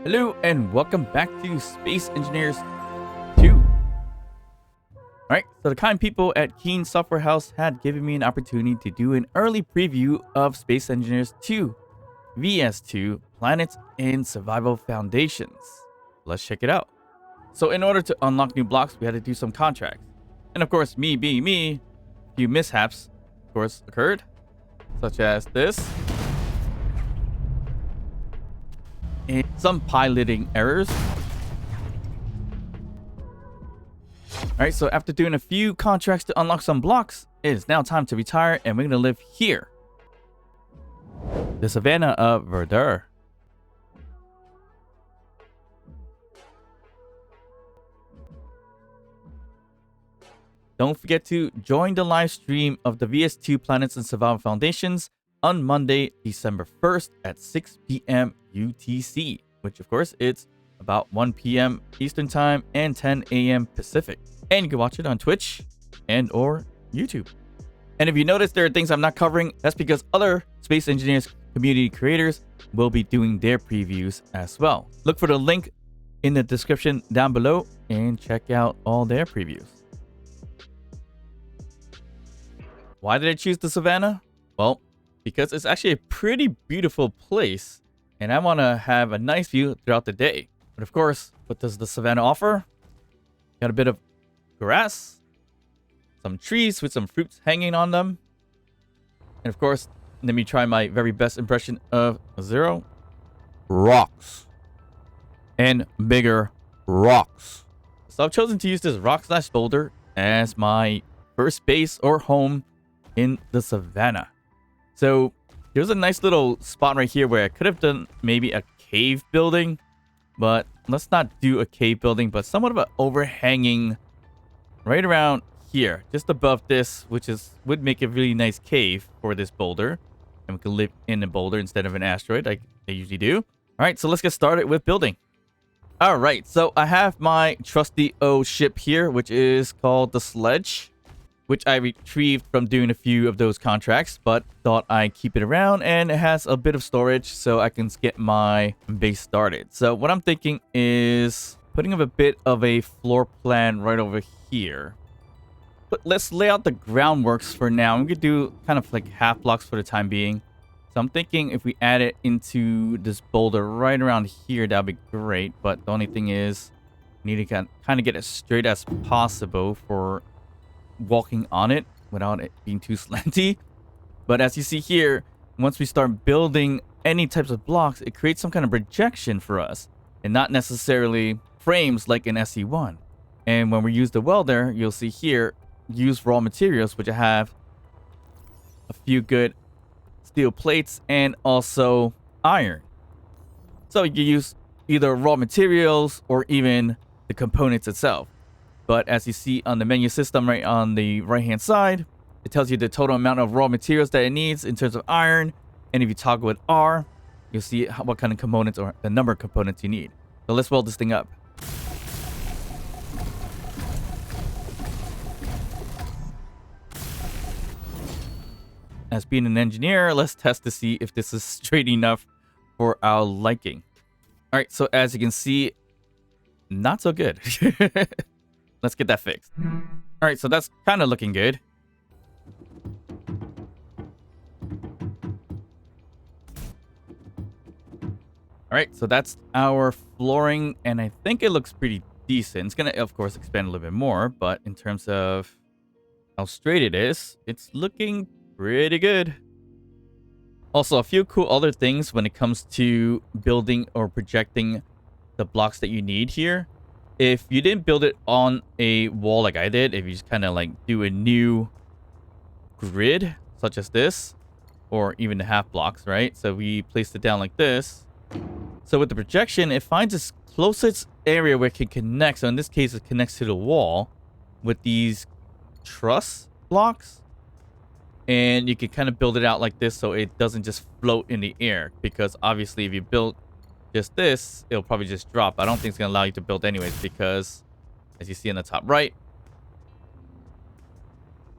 Hello and welcome back to Space Engineers 2. Alright, so the kind people at Keen Software House had given me an opportunity to do an early preview of Space Engineers 2 VS2 Planets and Survival Foundations. Let's check it out. So in order to unlock new blocks, we had to do some contracts. And of course, me being me, a few mishaps, of course, occurred, such as this. And some piloting errors. Alright, so after doing a few contracts to unlock some blocks, it is now time to retire and we're going to live here. The Savannah of Verdure. Don't forget to join the live stream of the VS2 Planets and Survival Foundations on Monday, December 1st at 6 p.m. UTC, which of course it's about 1 p.m. Eastern Time and 10 a.m. Pacific. And you can watch it on Twitch and or YouTube. And if you notice there are things I'm not covering, that's because other Space Engineers community creators will be doing their previews as well. Look for the link in the description down below and check out all their previews. Why did I choose the Savannah? Well, because it's actually a pretty beautiful place and I want to have a nice view throughout the day. But of course, what does the Savannah offer? Got a bit of grass, some trees with some fruits hanging on them. And of course, let me try my very best impression of Zero. Rocks. And bigger rocks. So I've chosen to use this rock/boulder as my first base or home in the Savannah. So there's a nice little spot right here where I could have done maybe a cave building, but let's not do a cave building, but somewhat of an overhanging right around here, just above this, which would make a really nice cave for this boulder. And we can live in a boulder instead of an asteroid like they usually do. All right, so let's get started with building. All right, so I have my trusty old ship here, which is called the Sledge, which I retrieved from doing a few of those contracts, but thought I'd keep it around, and it has a bit of storage so I can get my base started. So what I'm thinking is putting up a bit of a floor plan right over here. But let's lay out the groundworks for now. We could do kind of like half blocks for the time being. So I'm thinking if we add it into this boulder right around here, that'd be great. But the only thing is, we need to kind of get as straight as possible for walking on it without it being too slanty. But as you see here, once we start building any types of blocks, it creates some kind of projection for us and not necessarily frames like in SE1. And when we use the welder, you'll see here, use raw materials, which I have a few good steel plates and also iron. So you use either raw materials or even the components itself. But as you see on the menu system right on the right hand side, it tells you the total amount of raw materials that it needs in terms of iron. And if you toggle with R, you'll see what kind of components or the number of components you need. So let's weld this thing up. As being an engineer, let's test to see if this is straight enough for our liking. All right, so as you can see, not so good. Let's get that fixed. All right, so that's kind of looking good. All right, so that's our flooring, and I think it looks pretty decent. It's going to, of course, expand a little bit more, but in terms of how straight it is, it's looking pretty good. Also, a few cool other things when it comes to building or projecting the blocks that you need here. If you didn't build it on a wall like I did, if you just kind of like do a new grid, such as this, or even the half blocks, right? So we placed it down like this. So with the projection, it finds its closest area where it can connect. So in this case, it connects to the wall with these truss blocks. And you can kind of build it out like this so it doesn't just float in the air. Because obviously if you build just this, it'll probably just drop. I don't think it's going to allow you to build anyways because, as you see in the top right,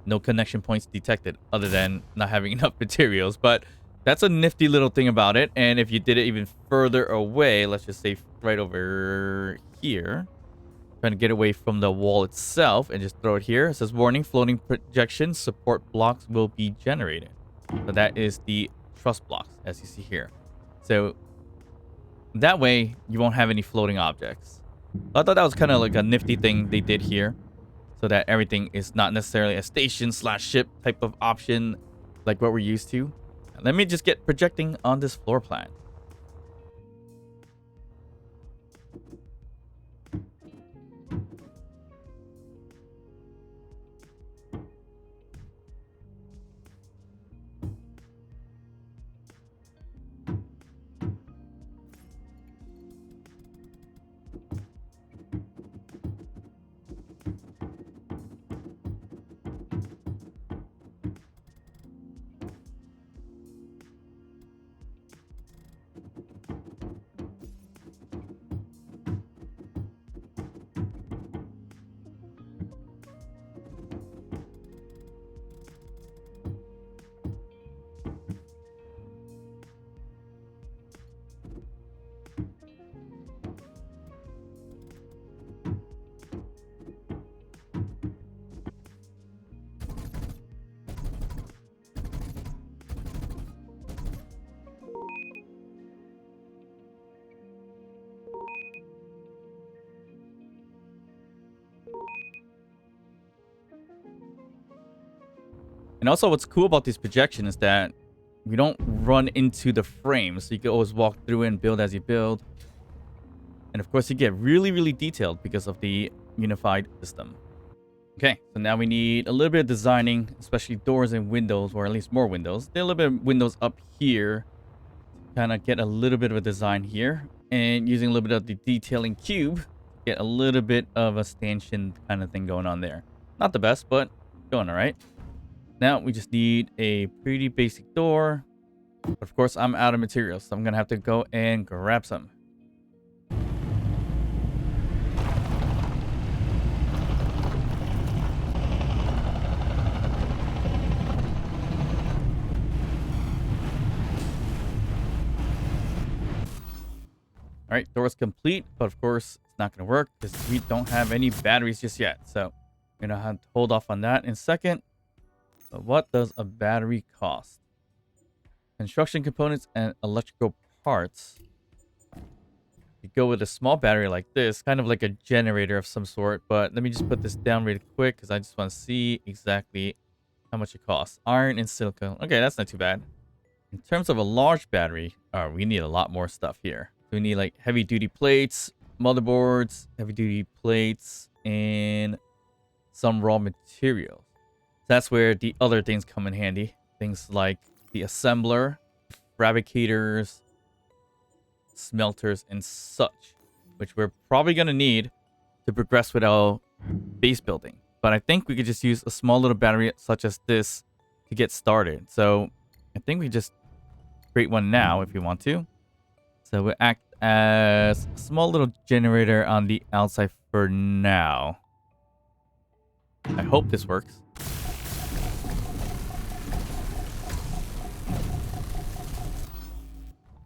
no connection points detected other than not having enough materials. But That's a nifty little thing about it. And if you did it even further away, let's just say right over here, trying to get away from the wall itself and just throw it here. It says, warning, floating projections, support blocks will be generated. So that is the truss blocks, as you see here. So that way, you won't have any floating objects. I thought that was kind of like a nifty thing they did here, so that everything is not necessarily a station/ship type of option like what we're used to. Let me just get projecting on this floor plan. And also what's cool about this projection is that we don't run into the frame. So you can always walk through and build as you build. And of course you get really, really detailed because of the unified system. Okay, so now we need a little bit of designing, especially doors and windows, or at least more windows. There are a little bit of windows up here. Kind of get a little bit of a design here. And using a little bit of the detailing cube, get a little bit of a stanchion kind of thing going on there. Not the best, but going all right. Now we just need a pretty basic door. But of course, I'm out of materials, so I'm going to have to go and grab some. All right, door's complete, but of course, it's not going to work because we don't have any batteries just yet. So we're going to have to hold off on that in a second. But what does a battery cost? Construction components and electrical parts. You go with a small battery like this, kind of like a generator of some sort. But let me just put this down really quick because I just want to see exactly how much it costs. Iron and silicone. Okay, that's not too bad. In terms of a large battery, we need a lot more stuff here. So we need like heavy duty plates, motherboards, heavy duty plates, and some raw materials. That's where the other things come in handy. Things like the assembler, fabricators, smelters, and such, which we're probably going to need to progress with our base building. But I think we could just use a small little battery such as this to get started. So I think we just create one now if we want to. So we'll act as a small little generator on the outside for now. I hope this works.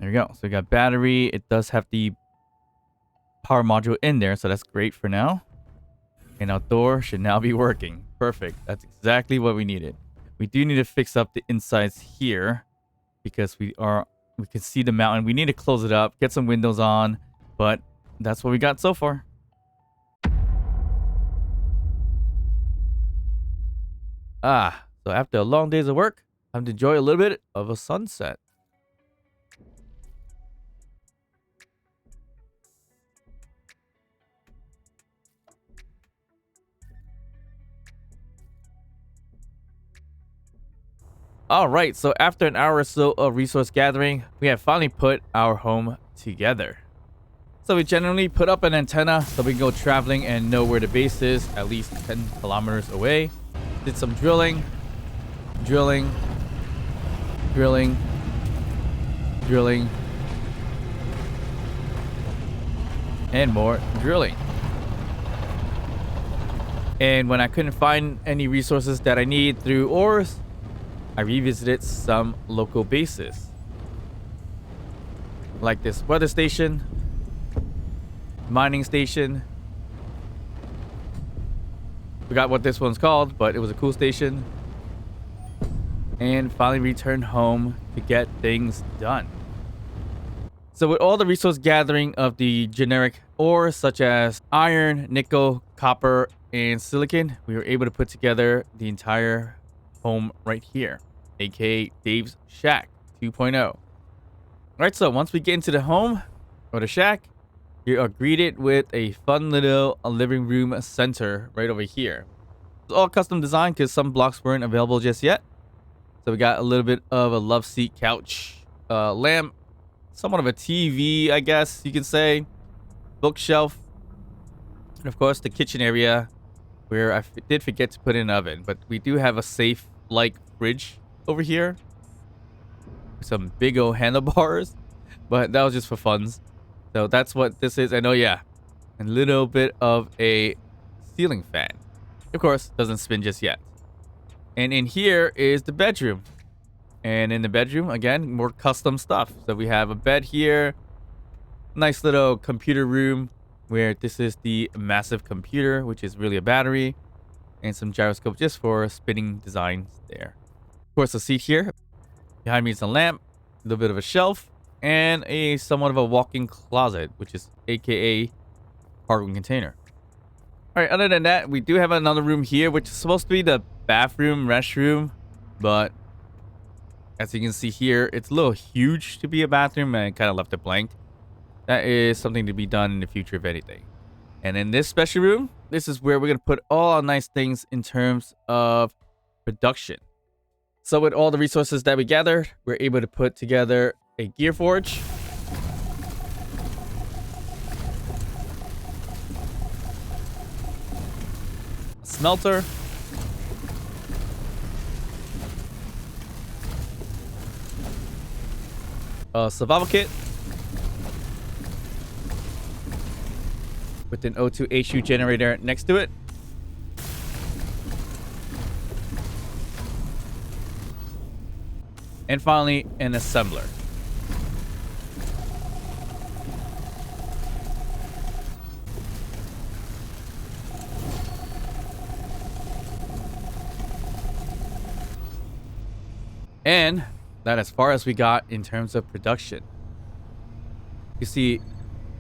There we go. So we got battery. It does have the power module in there, so that's great for now. And our door should now be working. Perfect. That's exactly what we needed. We do need to fix up the insides here because we can see the mountain. We need to close it up, get some windows on, but that's what we got so far. So after a long days of work, time to enjoy a little bit of a sunset. Alright, so after an hour or so of resource gathering, we have finally put our home together. So we generally put up an antenna so we can go traveling and know where the base is, at least 10 kilometers away. Did some drilling, drilling, drilling, drilling, and more drilling. And when I couldn't find any resources that I need through ores, I revisited some local bases. like this weather station, mining station. Forgot what this one's called, but it was a cool station. And finally returned home to get things done. So with all the resource gathering of the generic ores such as iron, nickel, copper, and silicon, we were able to put together the entire home right here, aka Dave's Shack 2.0. Alright, so once we get into the home or the shack, you are greeted with a fun little living room center right over here. It's all custom designed because some blocks weren't available just yet. So we got a little bit of a love seat couch, lamp, somewhat of a TV, I guess you could say, bookshelf, and of course the kitchen area where I did forget to put in an oven, but we do have a safe-like fridge over here. Some big old handlebars, but that was just for funs. So that's what this is. And oh yeah, a little bit of a ceiling fan. Of course, doesn't spin just yet. And in here is the bedroom. And in the bedroom, again, more custom stuff. So we have a bed here. Nice little computer room where this is the massive computer, which is really a battery. And some gyroscope just for spinning designs there. Of course, a seat here. Behind me is a lamp, a little bit of a shelf, and a somewhat of a walk-in closet, which is aka cargo container. Alright, other than that, we do have another room here, which is supposed to be the bathroom, restroom, but as you can see here, it's a little huge to be a bathroom and kind of left it blank. That is something to be done in the future, if anything. And in this special room, this is where we're going to put all our nice things in terms of production. So with all the resources that we gathered, we're able to put together a gear forge, a smelter, a survival kit with an O2HU generator next to it, and finally an assembler. And that as far as we got in terms of production. You see,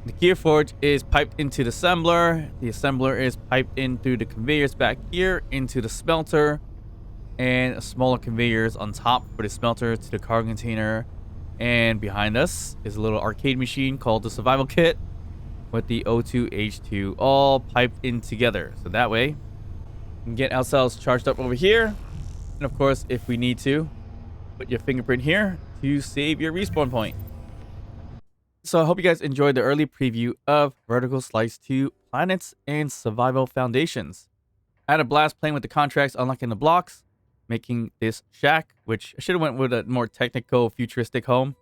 the gear forge is piped into the assembler. The assembler is piped in through the conveyors back here into the smelter, and smaller conveyors on top for the smelter to the cargo container. And behind us is a little arcade machine called the survival kit with the O2H2 all piped in together. So that way we can get ourselves charged up over here. And of course, if we need to, put your fingerprint here to save your respawn point. So I hope you guys enjoyed the early preview of Vertical Slice 2 Planets and Survival Foundations. I had a blast playing with the contracts, unlocking the blocks, making this shack, which I should have went with a more technical, futuristic home.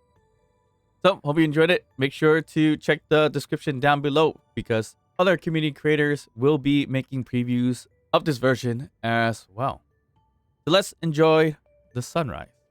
So hope you enjoyed it. Make sure to check the description down below because other community creators will be making previews of this version as well. So let's enjoy the sunrise.